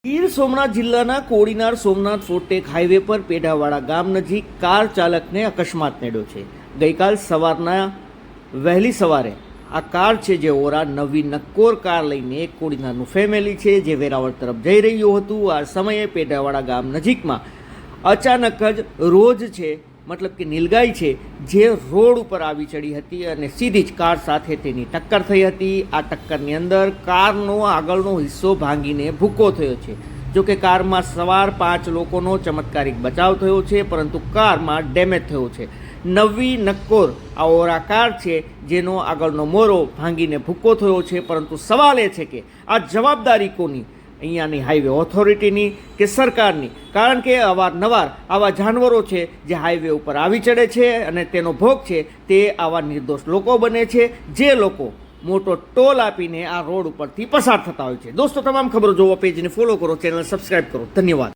ગીર સોમનાથ જિલ્લાના કોડીનાર સોમનાથ ફોર્ટેક હાઈવે પર પેઢાવાડા ગામ નજીક કાર ચાલકને અકસ્માત નડ્યો છે। ગઈકાલ સવારના વહેલી સવારે આ કાર છે જે ઓરા નવી નક્કોર કાર લઈને કોડીનારનું ફેમિલી છે જે વેરાવળ તરફ જઈ રહ્યું હતું। આ સમયે પેઢાવાડા ગામ નજીકમાં અચાનક જ રોજ છે मतलब કે નીલગાય છે જે રોડ ઉપર આવી ચડી હતી અને સીધી જ કાર સાથે તેની ટક્કર થઈ હતી। આ ટક્કરની અંદર કારનો આગળનો હિસ્સો ભાંગીને ભૂકો થયો છે। જો કે કારમાં સવાર 5 લોકોનો ચમત્કારિક બચાવ થયો છે, પરંતુ કારમાં ડેમેજ થયો છે। નવી નક્કોર આ ઓરા કાર છે જેનો આગળનો મોરો ભાંગીને ભૂકો થયો છે, પરંતુ સવાલ એ છે કે આ જવાબદારી કોની? અહીંયાની હાઈવે ઓથોરિટીની કે સરકારની? કારણ કે અવારનવાર આવા જાનવરો છે જે હાઈવે ઉપર આવી ચડે છે અને તેનો ભોગ છે તે આવા નિર્દોષ લોકો બને છે, જે લોકો મોટો ટોલ આપીને આ રોડ ઉપરથી પસાર થતા હોય છે। દોસ્તો, તમામ ખબરો જોવા પેજને ફોલો કરો, ચેનલ સબસ્ક્રાઈબ કરો। ધન્યવાદ।